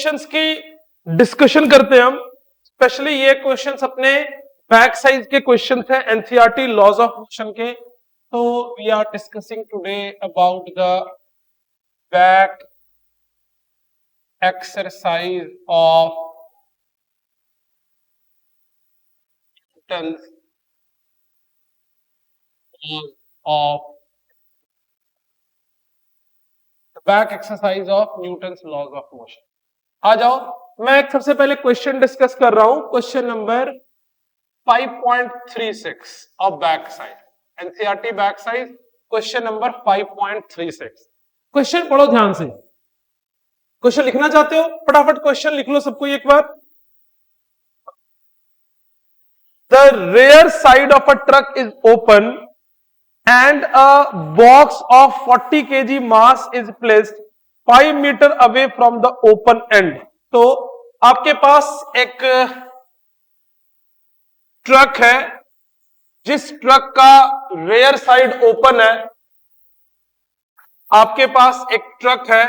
Questions की discussion करते हैं हम। स्पेशली ये क्वेश्चंस अपने बैक साइज के क्वेश्चंस हैं एनसीईआरटी लॉज ऑफ मोशन के। तो we are discussing today about the back exercise of Newton's of back exercise of Newton's laws of motion. आ जाओ, मैं एक सबसे पहले क्वेश्चन डिस्कस कर रहा हूं, question number 5.36 of back size, NCERT back size question number 5.36। Question पढ़ो ध्यान से। क्वेश्चन लिखना चाहते हो फटाफट क्वेश्चन लिख लो सबको एक बार। The rear side of a truck is open and a box of 40 kg mass is placed 5 meter away from the open end। तो आपके पास एक ट्रक है जिस ट्रक का रेयर साइड ओपन है। आपके पास एक ट्रक है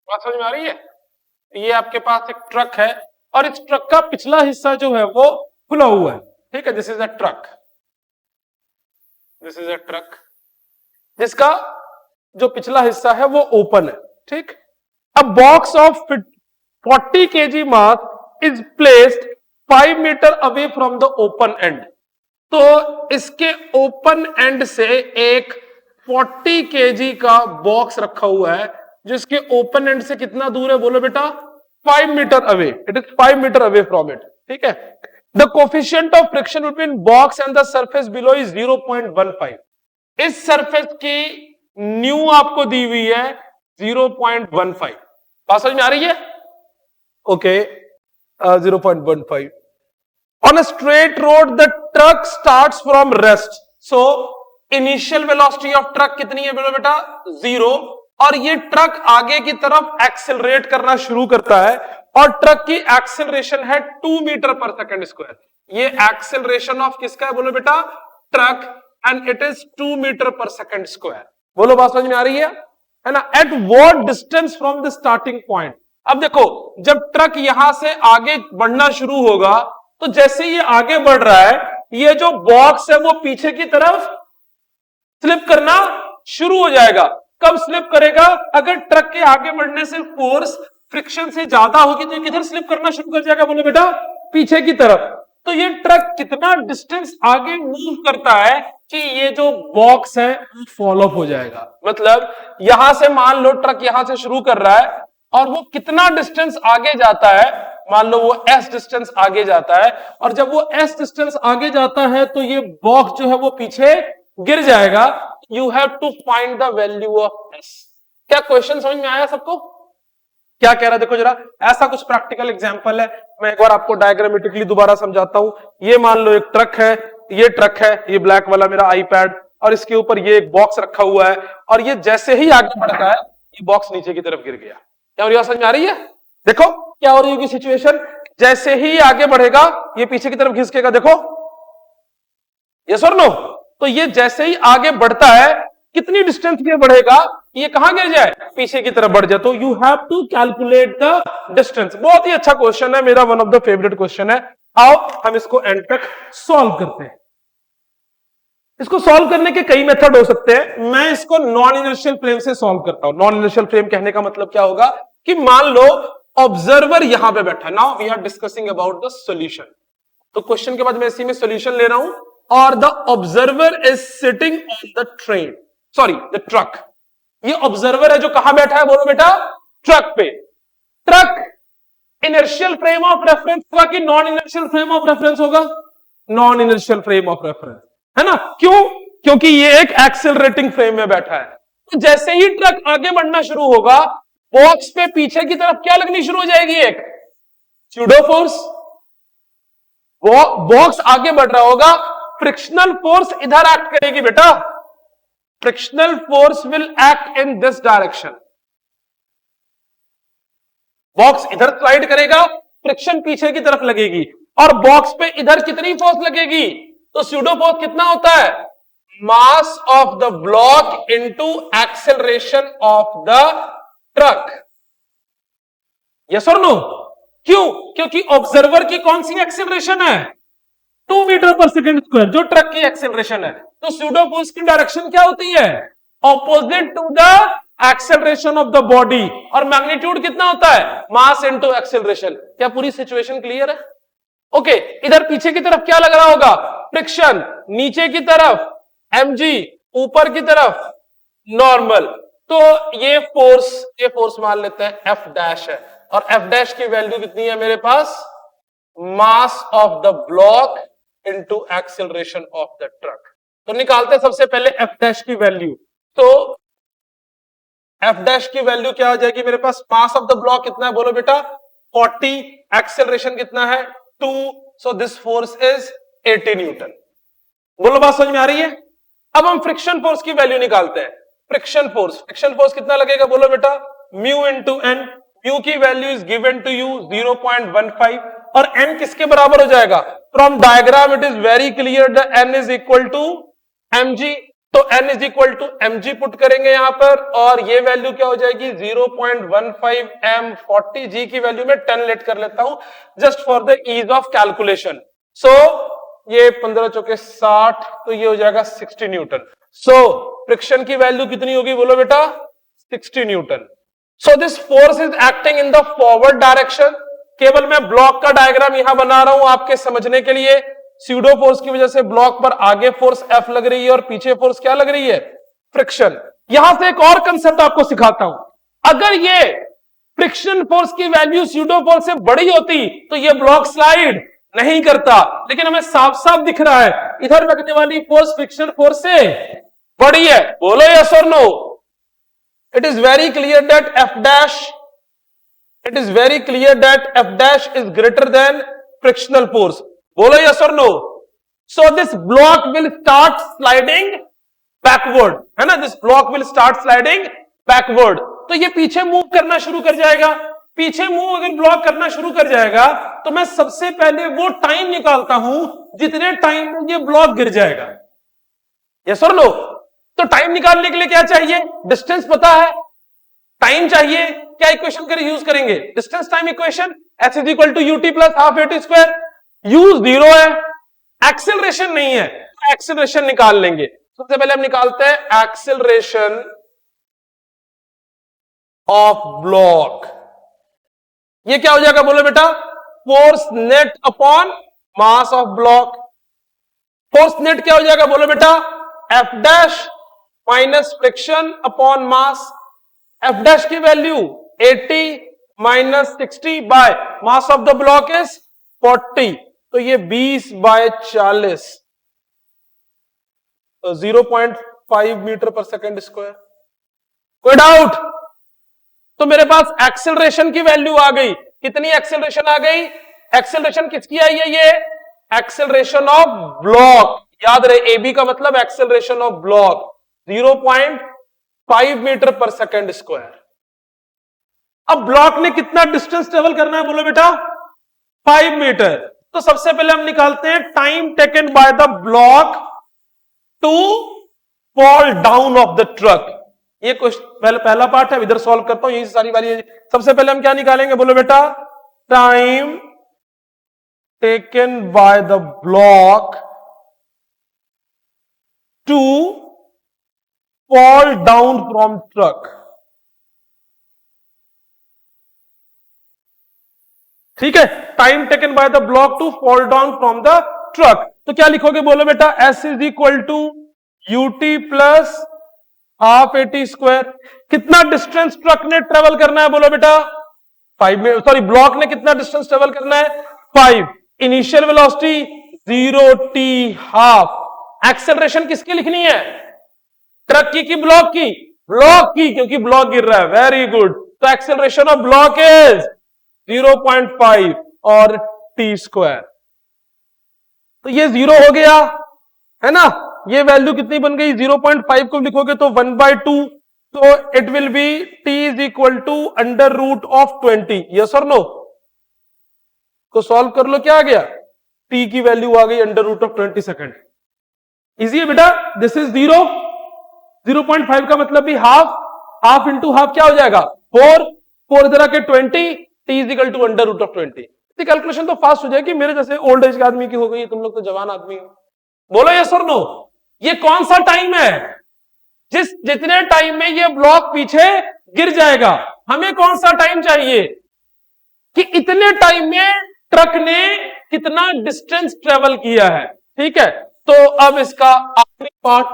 बात समझ में आ रही है। ये आपके पास एक ट्रक है और इस ट्रक का पिछला हिस्सा जो है वो खुला हुआ है। ठीक है, this is a truck, this is a truck जिसका जो पिछला हिस्सा है वो ओपन है। ठीक, a box of 40 kg mass is placed 5 metre away from the open end. तो इसके ओपन एंड से एक 40 kg का बॉक्स रखा हुआ है जिसके ओपन एंड से कितना दूर है बोलो बेटा, 5 metre away. It is 5 metre away from it. ठीक है, the coefficient of friction between box and the surface below is 0.15। इस सरफेस की न्यू आपको दी हुई है 0.15। बात समझ में आ रही है? Okay, 0.15। On a straight road the truck starts from rest. So initial velocity of truck कितनी है बोलो बेटा, 0। और ये ट्रक आगे की तरफ एक्सेलरेट करना शुरू करता है और ट्रक की एक्सेलरेशन है 2 मीटर पर सेकंड स्क्वायर। ये एक्सेलरेशन ऑफ किसका है बोलो बेटा, truck, and it is 2 metre per second square. बोलो बात समझ में आ रही है ना। At what distance from the starting point. अब देखो, जब ट्रक यहां से आगे बढ़ना शुरू होगा तो जैसे ये आगे बढ़ रहा है ये जो बॉक्स है वो पीछे की तरफ स्लिप करना शुरू हो जाएगा। कब स्लिप करेगा? अगर ट्रक के आगे बढ़ने से फोर्स फ्रिक्शन से ज्यादा होगी तो किधर स्लिप करना शुरू कर जाएगा बोलो बेटा, पीछे की तरफ। तो ये ट्रक कितना डिस्टेंस आगे मूव करता है कि ये जो बॉक्स है फॉल ऑफ हो जाएगा। मतलब यहां से मान लो ट्रक यहां से शुरू कर रहा है और वो कितना डिस्टेंस आगे जाता है, मान लो वो s डिस्टेंस आगे जाता है, और जब वो s डिस्टेंस आगे जाता है तो ये बॉक्स जो है वो पीछे गिर जाएगा। You have to find the value of s। क्या क्वेश्चन समझ में आया सबको? क्या कह रहा है देखो जरा, ऐसा कुछ प्रैक्टिकल एग्जांपल है। मैं एक बार आपको डायग्रामेटिकली दोबारा समझाता हूं। ये मान लो एक ट्रक है, ये ट्रक है, ये ब्लैक वाला मेरा आईपैड, और इसके ऊपर ये एक बॉक्स रखा हुआ है और ये जैसे ही आगे बढ़ता है ये बॉक्स नीचे की तरफ गिर गया। क्या और समझ में आ रही है? देखो क्या हो रही होगी सिचुएशन, जैसे ही आगे बढ़ेगा ये पीछे की तरफ घिसकेगा। देखो, यस और नो? तो ये जैसे ही आगे बढ़ता है कितनी डिस्टेंस ये बढ़ेगा, ये कहां गिर जाए, पीछे की तरफ बढ़ जाए। तो you have to calculate the distance. बहुत ही अच्छा क्वेश्चन है, मेरा one of the favourite question है। आओ हम इसको एंड तक सॉल्व करते हैं। इसको सॉल्व करने के कई मेथड हो सकते हैं। मैं इसको नॉन इनर्शियल फ्रेम से सॉल्व करता हूं। नॉन इनर्शियल फ्रेम कहने का मतलब क्या होगा कि मान लो ऑब्जर्वर यहां पे बैठा। Now we are discussing about the solution. तो क्वेश्चन के बाद मैं इसी में सॉल्यूशन ले रहा हूं, और the observer is sitting on the train, sorry the truck. ये ऑब्जर्वर है जो कहां बैठा है बोलो बेटा, ट्रक पे। Truck inertial frame of reference होगा कि non inertial frame of reference होगा? Non inertial frame of reference है ना। क्यों? क्योंकि ये एक एक्सेलरेटिंग फ्रेम में बैठा है। तो जैसे ही ट्रक आगे बढ़ना शुरू होगा बॉक्स पे पीछे की तरफ क्या लगनी शुरू हो जाएगी, एक स्यूडो फोर्स। बॉक्स आगे बढ़ रहा होगा, फ्रिक्शनल फोर्स इधर एक्ट करेगी बेटा, frictional force will act in this direction. Box इधर स्लाइड करेगा, फ्रिक्शन पीछे की तरफ लगेगी, और बॉक्स पे इधर कितनी फोर्स लगेगी, तो स्यूडो फोर्स कितना होता है, मास of the block into acceleration of the truck. Yes और नो? क्यों? क्योंकि ऑब्जर्वर की कौन सी एक्सेलरेशन है, 2 मीटर पर सेकेंड स्क्वायर, जो ट्रक की एक्सेलरेशन है। तो स्यूडो फोर्स की डायरेक्शन क्या होती है, opposite to the acceleration of the body, और मैग्नीट्यूड कितना होता है, मास इनटू एक्सेलरेशन। क्या पूरी सिचुएशन क्लियर है? ओके, इधर पीछे की तरफ क्या लग रहा होगा, फ्रिक्शन, नीचे की तरफ mg, ऊपर की तरफ नॉर्मल। तो ये फोर्स मान लेते हैं F डैश है, और F डैश की वैल्यू कितनी है मेरे पास, mass of the block into acceleration of the truck. तो निकालते हैं सबसे पहले F डैश की वैल्यू। तो F डैश की वैल्यू क्या हो जाएगी मेरे पास, मास ऑफ द ब्लॉक कितना है बोलो बेटा, 40, एक्सेलरेशन कितना है 2, so this force is 80 newton. बोलो बात समझ में आ रही है? अब हम फ्रिक्शन फोर्स की वैल्यू निकालते हैं। फ्रिक्शन फोर्स कितना लगेगा बोलो बेटा, म्यू इंटू एन। म्यू की value is given to you 0.15, और एन किसके बराबर हो जाएगा, from diagram it is very clear the N is equal to mg। तो n is equal to mg put करेंगे यहां पर, और ये वैल्यू क्या हो जाएगी 0.15 m, 40 g की वैल्यू में 10 लेट कर लेता हूं just for the ease of calculation. So ये 15 चौके 60, तो ये हो जाएगा 60 न्यूटन। सो फ्रिक्शन की वैल्यू कितनी होगी बोलो बेटा, 60 newton. So this force is acting in the forward direction. केवल मैं ब्लॉक का डायग्राम यहां बना रहा हूं आपके समझने के लिए। स्यूडो फोर्स की वजह से ब्लॉक पर आगे फोर्स F लग रही है, और पीछे फोर्स क्या लग रही है, फ्रिक्शन। यहां से एक और कंसेप्ट आपको सिखाता हूं। अगर ये फ्रिक्शन फोर्स की वैल्यू स्यूडो फोर्स से बड़ी होती तो ये ब्लॉक स्लाइड नहीं करता, लेकिन हमें साफ साफ दिख रहा है इधर लगने वाली फोर्स फ्रिक्शन फोर्स से बड़ी है। बोलो यस और no? It is very clear that F dash is greater than frictional force. बोलो यस और no? So this block will start sliding backward, है ना, this block will start sliding backward. तो ये पीछे मूव करना शुरू कर जाएगा। पीछे मूव अगर ब्लॉक करना शुरू कर जाएगा तो मैं सबसे पहले वो टाइम निकालता हूं जितने टाइम में ये ब्लॉक गिर जाएगा। यस और नो? तो टाइम निकालने के लिए क्या चाहिए, डिस्टेंस पता है, टाइम चाहिए, क्या इक्वेशन यूज करेंगे, distance time equation, h is equal to UT plus half at square. U is 0 है, एक्सेलरेशन नहीं है, तो एक्सेलरेशन निकाल लेंगे। सबसे पहले हम निकालते हैं एक्सेलरेशन ऑफ ब्लॉक। ये क्या हो जाएगा बोलो बेटा, force net upon mass of block. Force net क्या हो जाएगा बोलो बेटा, F dash minus friction upon mass. F dash की value 80 minus 60 by mass of the block is 40, तो ये 20/40, तो 0.5 मीटर पर सेकेंड स्क्वायर। कोई डाउट? तो मेरे पास एक्सेलरेशन की वैल्यू आ गई। कितनी एक्सेलरेशन आ गई, एक्सेलरेशन किसकी आई है, ये एक्सेलरेशन ऑफ ब्लॉक। याद रहे AB का मतलब acceleration of block 0.5 metre per second square. अब ब्लॉक ने कितना डिस्टेंस ट्रेवल करना है बोलो बेटा, 5 मीटर। तो सबसे पहले हम निकालते हैं time taken by the block to fall down of the truck. ये क्वेश्चन पहला पार्ट है, इधर सॉल्व करता हूं, यही सारी वाली। सबसे पहले हम क्या निकालेंगे बोलो बेटा, time taken by the block to fall down from truck. ठीक है, time taken by the block to fall down from the truck. तो क्या लिखोगे बोलो बेटा, S is equal to UT plus half at square. कितना डिस्टेंस ट्रक ने travel करना है बोलो बेटा, 5 में, सॉरी ब्लॉक ने कितना डिस्टेंस ट्रेवल करना है 5। Initial velocity 0t half. Acceleration किसकी लिखनी है, ट्रक की ब्लॉक की, ब्लॉक की, क्योंकि ब्लॉक गिर रहा है। Very good. तो एक्सेलरेशन ऑफ ब्लॉक इज 0.5 और t स्क्वायर। तो ये 0 हो गया, है ना। ये वैल्यू कितनी बन गई, 0.5 को लिखोगे तो 1/2, तो it will be t is equal to under root of 20। Yes और नो? तो सॉल्व कर लो, क्या आ गया, t की वैल्यू आ गई under root of 20 second. Easy है बेटा, दिस इज 0, 0.5 का मतलब भी हाफ, हाफ इंटू हाफ क्या हो जाएगा 4, 4 जरा के 20, t is equal to under root of 20। Calculation तो फास्ट हो जाएगी, मेरे जैसे ओल्ड एज के आदमी की हो गई, तुम लोग तो जवान आदमी हो। बोलो यस और नो? ये कौन सा टाइम है, जितने टाइम में ये ब्लॉक पीछे गिर जाएगा। हमें कौन सा टाइम चाहिए कि इतने टाइम में ट्रक ने कितना डिस्टेंस ट्रेवल किया है, ठीक है। तो अब इसका आखिरी part,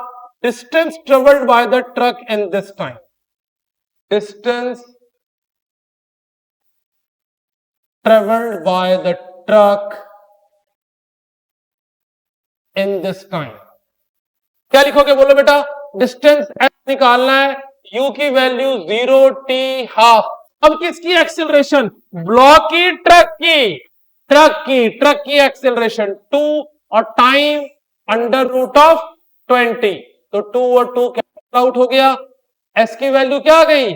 distance travelled by the truck in this time, distance travelled by the truck in this time. क्या लिखोगे बोलो बेटा, डिस्टेंस एच निकालना है, u की वैल्यू 0, t हाफ। अब किसकी एक्सेलरेशन, ब्लॉक की, ट्रक की एक्सेलरेशन 2 और टाइम अंडर रूट ऑफ 20, तो 2 और 2 कैंसिल आउट हो गया, s की वैल्यू क्या आ गई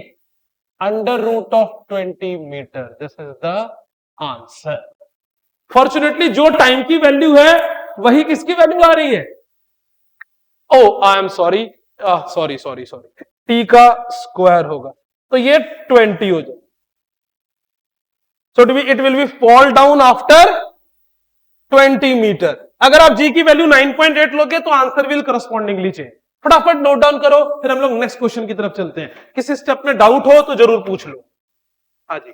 under root of 20 metre. This is the answer. Fortunately जो टाइम की वैल्यू है वही किसकी वैल्यू आ रही है, ओ I am sorry, sorry, T का स्क्वायर होगा, तो ये 20 हो जाए। So it will B fall down after 20 metre. अगर आप जी की वैल्यू 9.8 लोगे तो आंसर विल करस्पॉन्डिंगली चेंज। फटाफट नोट डाउन करो, फिर हम लोग नेक्स्ट क्वेश्चन की तरफ चलते हैं। किसी स्टेप में डाउट हो तो जरूर पूछ लो। हाँ जी,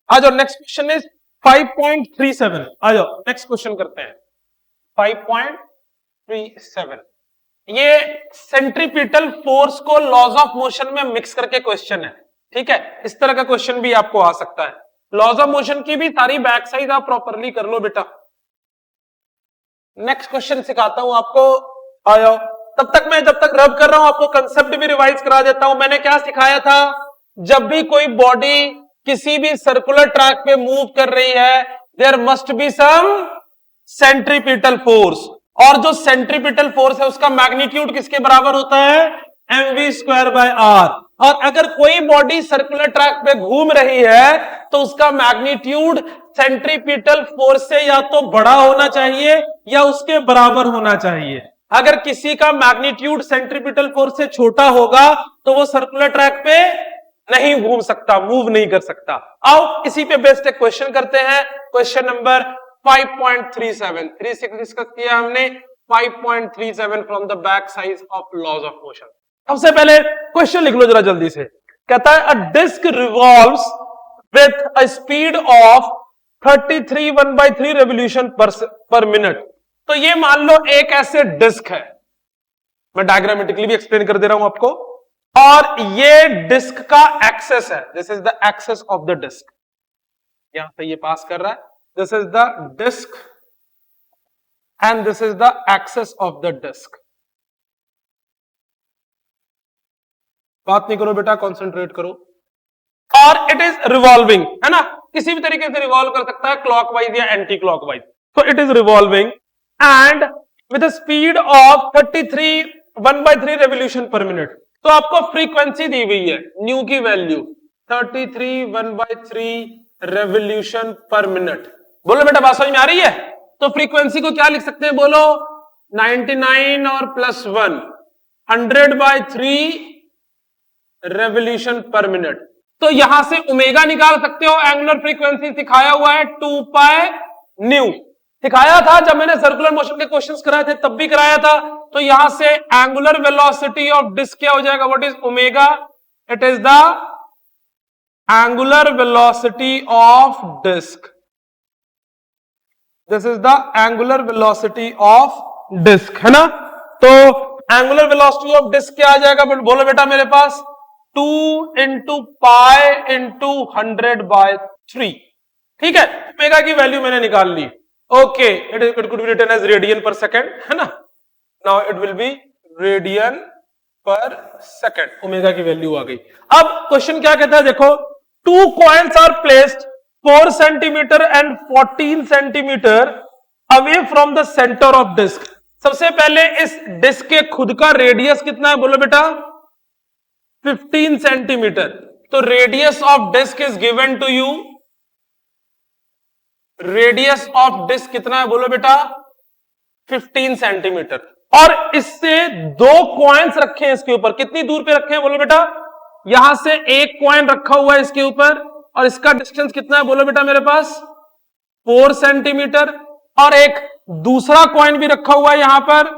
आ जाओ नेक्स्ट क्वेश्चन इज 5.37। आ जाओ नेक्स्ट क्वेश्चन करते हैं 5.37। ये सेंट्रीपिटल फोर्स को लॉज ऑफ मोशन में मिक्स करके क्वेश्चन है, ठीक है। इस तरह का क्वेश्चन भी आपको आ सकता है। लॉज ऑफ मोशन की भी सारी बैक साइड आप प्रॉपरली कर लो बेटा। नेक्स्ट क्वेश्चन सिखाता हूं आपको, आ जाओ। तब तक मैं जब तक रब कर रहा हूं आपको कंसेप्ट भी रिवाइज करा देता हूं। मैंने क्या सिखाया था, जब भी कोई बॉडी किसी भी सर्कुलर ट्रैक पे मूव कर रही है, there must be some centripetal force, और जो सेंट्रीपिटल फोर्स है उसका मैग्नीट्यूड किसके बराबर होता है, mv²/r। और अगर कोई बॉडी सर्कुलर ट्रैक पे घूम रही है तो उसका मैग्नीट्यूड सेंट्रीपिटल फोर्स से या तो बड़ा होना चाहिए या उसके बराबर होना चाहिए। अगर किसी का मैग्नीट्यूड सेंट्रीपिटल फोर्स से छोटा होगा तो वो सर्कुलर ट्रैक पे नहीं घूम सकता, मूव नहीं कर सकता। आओ इसी पे बेस्ड एक क्वेश्चन करते हैं। क्वेश्चन नंबर 5.37 36 डिस्कस किया हमने। 5.37 from the back side of laws of motion. सबसे पहले क्वेश्चन लिख लो जरा जल्दी से। कहता है a disc revolves with a speed of 33 1/3 revolution per minute. तो ये मान लो एक ऐसे डिस्क है, मैं डायग्रामेटिकली भी एक्सप्लेन कर दे रहा हूं आपको, और ये डिस्क का एक्सेस है। This is the axis of the disc, यहां से ये पास कर रहा है। This is the disc and this is the axis of the disc. बात नहीं करो बेटा, कॉन्सेंट्रेट करो। और इट इज रिवॉल्विंग, है ना, किसी भी तरीके से रिवॉल्व कर सकता है, क्लॉकवाइज या एंटी क्लॉकवाइज। तो it is revolving and with speed of 33 1/3 revolution per minute. तो आपको फ्रीक्वेंसी दी हुई है, न्यू की वैल्यू 33 1/3 रेवोल्यूशन पर मिनट। बोलो बेटा बात समझ में आ रही है? तो फ्रीक्वेंसी को क्या लिख सकते हैं, बोलो 99 और +1 100/3 रेवोल्यूशन पर मिनट। तो यहां से ओमेगा निकाल सकते हो। एंगुलर फ्रीक्वेंसी सिखाया हुआ है 2πν, सिखाया था जब मैंने सर्कुलर मोशन के क्वेश्चंस कराए थे, तब भी कराया था। तो यहां से एंगुलर वेलोसिटी ऑफ डिस्क क्या हो जाएगा, what is omega, it is the angular velocity of disc. This is the angular velocity of disc, है ना। तो एंगुलर वेलोसिटी ऑफ डिस्क क्या आ जाएगा, बोलो बेटा मेरे पास 2 × π × 100/3, ठीक है। ओमेगा की वैल्यू मैंने निकाल ली। Okay, it could be written as radian per second, है ना। Now it will be radian per second. Omega की वैल्यू आ गई। अब क्वेश्चन क्या कहता है, देखो 2 coins are placed 4 centimeter and 14 centimeter away from the centre of disc. सबसे पहले इस डिस्क के खुद का रेडियस कितना है, बोलो बेटा 15 सेंटीमीटर। तो radius of disc is given to you, radius of disc कितना है, बोलो बेटा 15 सेंटीमीटर। और इससे 2 कॉइन्स रखे हैं इसके ऊपर, कितनी दूर पे रखे हैं, बोलो बेटा, यहां से एक कॉइन रखा हुआ है इसके ऊपर, और इसका डिस्टेंस कितना है, बोलो बेटा मेरे पास 4 सेंटीमीटर। और एक दूसरा कॉइन भी रखा हुआ है यहां पर,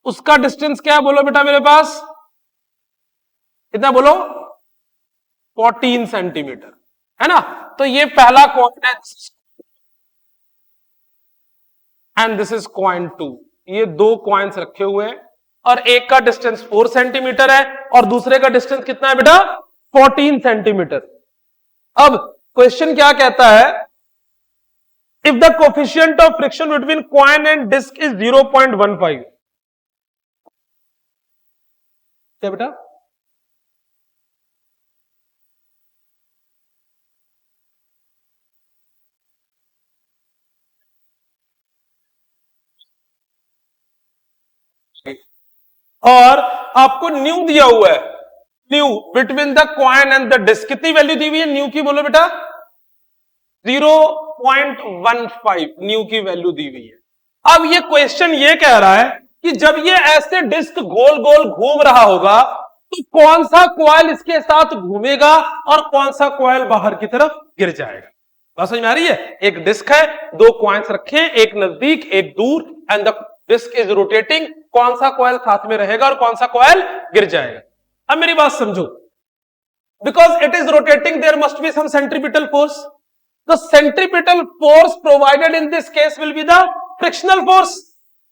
उसका डिस्टेंस क्या है, बोलो बेटा मेरे पास कितना, बोलो 14 सेंटीमीटर, है ना। तो ये पहला कॉइन है एंड दिस इज कॉइन 2। ये 2 कॉइन्स रखे हुए हैं और एक का डिस्टेंस 4 सेंटीमीटर है और दूसरे का डिस्टेंस कितना है बेटा 14 सेंटीमीटर। अब क्वेश्चन क्या कहता है, if the coefficient of friction between coin and disc is 0.15, क्या बेटा, और आपको न्यू दिया हुआ है, mu between the coin and the disc कितनी वैल्यू दी हुई है न्यू की, बोलो बेटा 0.15 न्यू की वैल्यू दी हुई है। अब ये क्वेश्चन ये कह रहा है कि जब ये ऐसे डिस्क गोल गोल घूम रहा होगा तो कौन सा कॉइल इसके साथ घूमेगा और कौन सा कॉइल बाहर की तरफ गिर जाएगा। बात समझ में आ रही है? एक डिस्क है, 2 कॉइन्स रखे हैं, एक नजदीक एक दूर, and the disc is rotating, कौन सा कॉइल साथ में रहेगा और कौन सा कॉइल गिर जाएगा। अब मेरी बात समझो, because it is rotating there must be some centripetal force, The centripetal force provided in this case will be the frictional force,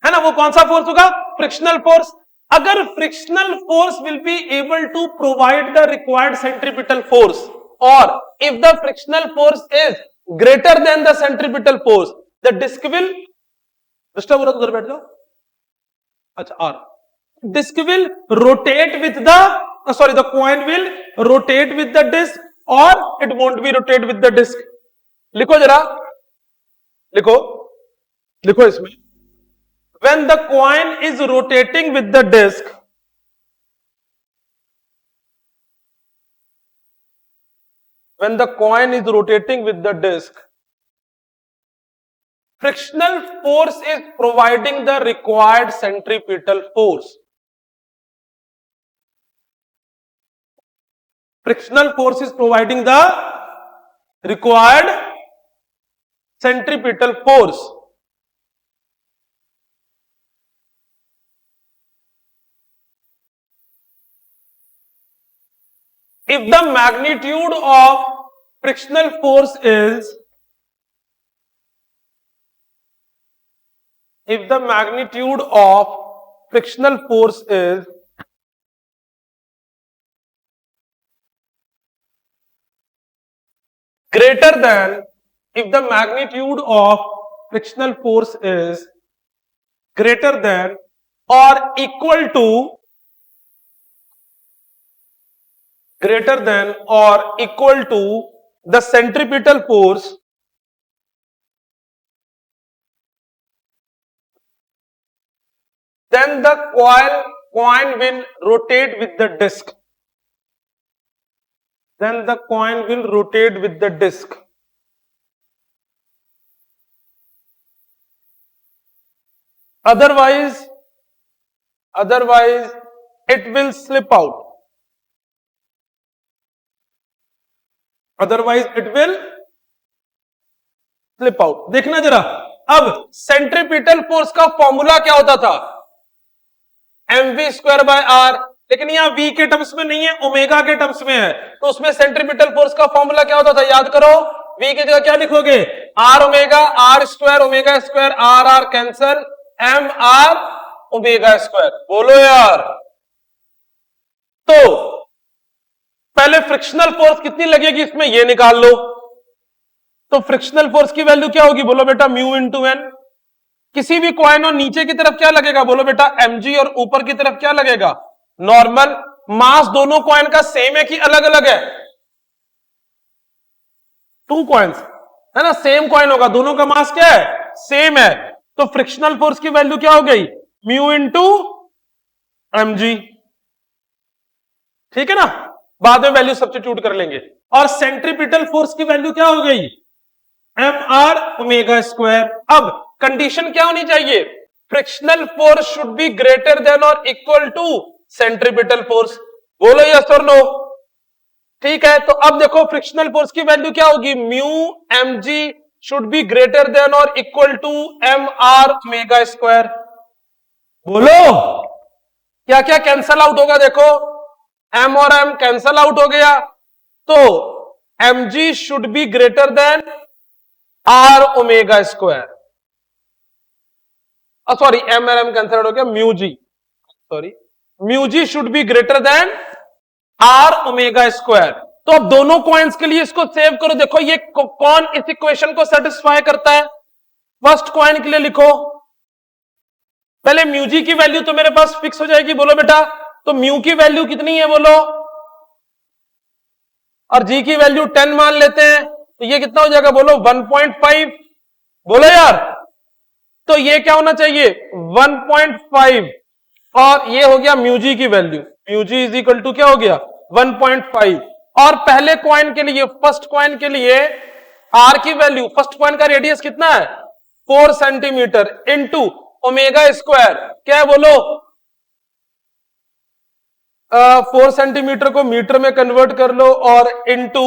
है ना? वो कौन सा फोर्स होगा? Frictional force. अगर frictional force will be able to provide the required centripetal force, or if the frictional force is greater than the centripetal force, the disk will disturb हो रहा, उधर बैठ जाओ. अच्छा, और disk will rotate with the the coin will rotate with the disk, or it won't be rotate with the disk. लिखो जरा, लिखो, लिखो इसमें. When the coin is rotating with the disk, when the coin is rotating with the disk, frictional force is providing the required centripetal force. Frictional force is providing the required centripetal force. If the magnitude of frictional force is, if the magnitude of frictional force is greater than, if the magnitude of frictional force is greater than or equal to, greater than or equal to the centripetal force, then the coin will rotate with the disk. Then the coin will rotate with the disk. Otherwise it will slip out. Otherwise it will slip out. देखना जरा, अब centripetal force का formula क्या होता था? mv square by R. लेकिन यहाँ v के टर्म्स में नहीं है, ओमेगा के टर्म्स में है. तो उसमें सेंट्रीपिटल फोर्स का फॉर्मूला क्या होता था? याद करो. v की जगह क्या लिखोगे? r omega, r square omega square, r r cancel, m r omega square. बोलो यार. तो पहले फ्रिक्शनल फोर्स कितनी लगेगी इसमें, ये निकाल लो. तो फ्रिक्शनल फोर्स की वैल्यू क्या होगी? बोलो बेटा म्यू इंटू एन. किसी भी कॉइन और नीचे की तरफ क्या लगेगा? बोलो बेटा mg. और ऊपर की तरफ क्या लगेगा? नॉर्मल. मास दोनों कॉइन का सेम है कि अलग अलग है? टू कॉइन्स है ना, सेम कॉइन होगा. दोनों का मास क्या है? सेम है. तो फ्रिक्शनल फोर्स की वैल्यू क्या हो गई? Mu into mg. ठीक है ना, बाद में वैल्यू सब्स्टिट्यूट कर लेंगे. और सेंट्रीपिटल फोर्स की वैल्यू क्या हो गई? mr omega square. अब कंडीशन क्या होनी चाहिए? Frictional force should be greater than और इक्वल टू सेंट्रीपिटल फोर्स. बोलो यस और नो. ठीक है, तो अब देखो फ्रिक्शनल फोर्स की वैल्यू क्या होगी? Mu mg should be greater than और equal to mr omega square. बोलो क्या क्या कैंसल आउट होगा? देखो m और m कैंसल आउट हो गया. तो mg should be greater than r omega square. Sorry, m और m कैंसल आउट हो गया. Mu g, sorry, mu g should be greater than r omega square. तो अब दोनों कॉइन्स के लिए इसको सेव करो. देखो ये कौन इस इक्वेशन को सेटिस्फाई करता है? फर्स्ट कॉइन के लिए लिखो. पहले म्यू जी की वैल्यू तो मेरे पास फिक्स हो जाएगी. बोलो बेटा, तो म्यू की वैल्यू कितनी है? बोलो. और जी की वैल्यू 10 मान लेते हैं. तो ये कितना हो जाएगा? बोलो 1.5. बोलो यार. तो ये क्या होना चाहिए? 1.5. और ये हो गया म्यू जी की वैल्यू. Mu g is equal to क्या हो गया? 1.5. और पहले कॉइन के लिए, फर्स्ट कॉइन के लिए आर की वैल्यू, फर्स्ट कॉइन का रेडियस कितना है? 4 सेंटीमीटर इंटू ओमेगा स्क्वायर. क्या है? बोलो 4 सेंटीमीटर को मीटर में कन्वर्ट कर लो और इंटू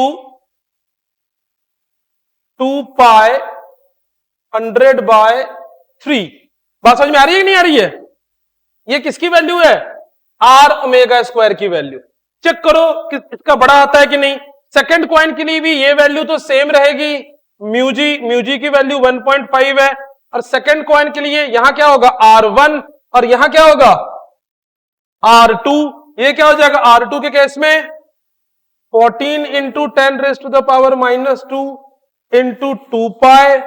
2 पाई 100/3. बात समझ में आ रही है कि नहीं आ रही है? ये किसकी वैल्यू है? आर ओमेगा स्क्वायर की वैल्यू. चेक करो कि इसका बड़ा आता है कि नहीं. सेकंड कॉइन के लिए भी ये वैल्यू तो सेम रहेगी. म्यू जी की वैल्यू 1.5 है, और सेकेंड कॉइन के लिए यहां क्या होगा R1 और यहां क्या होगा R2। ये क्या हो जाएगा R2 के केस में 14 into 10 raise to the power -2 into 2 pi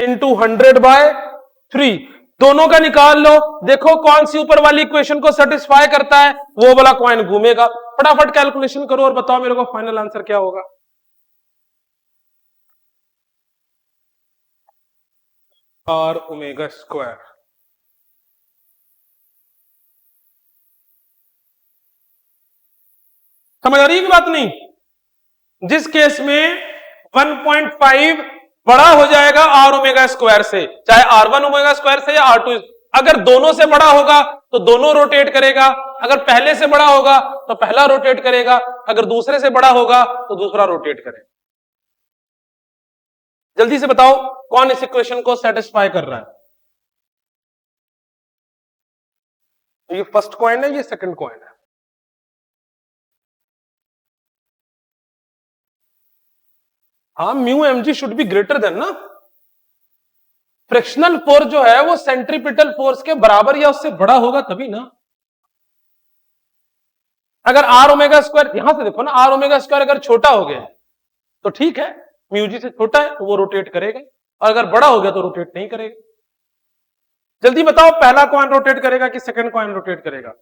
into 100/3। दोनों का निकाल लो, देखो कौन सी ऊपर वाली इक्वेशन को सेटिस्फाई करता है, वो वाला कॉइन घूमेगा। फटाफट कैलकुलेशन करो और बताओ मेरे को फाइनल आंसर क्या होगा। R⍵²। समझ आ रही है कि बात नहीं? जिस केस में 1.5 बड़ा हो जाएगा R⍵² से, चाहे R1⍵² से या R2, अगर दोनों से बड़ा होगा तो दोनों रोटेट करेगा, अगर पहले से बड़ा होगा तो पहला रोटेट करेगा, अगर दूसरे से बड़ा होगा तो दूसरा रोटेट करेगा। जल्दी से बताओ कौन इस इक्वेशन को सेटिस्फाई कर रहा है? ये फर्स्ट कॉइन है, ये सेकंड कॉइन है। हाँ, mu M G should be greater than ना। फ्रिक्शनल फोर्स जो है वो सेंट्रीपिटल फोर्स के बराबर या उससे बड़ा होगा तभी ना। अगर R⍵², यहां से देखो ना, R⍵² अगर छोटा हो गया तो ठीक है, म्यू जी से छोटा है तो वो रोटेट करेगा, और अगर बड़ा हो गया तो रोटेट नहीं करेगा। जल्दी बताओ पहला कॉइन रोटेट करेगा कि सेकंड कॉइन रोटेट करेगा?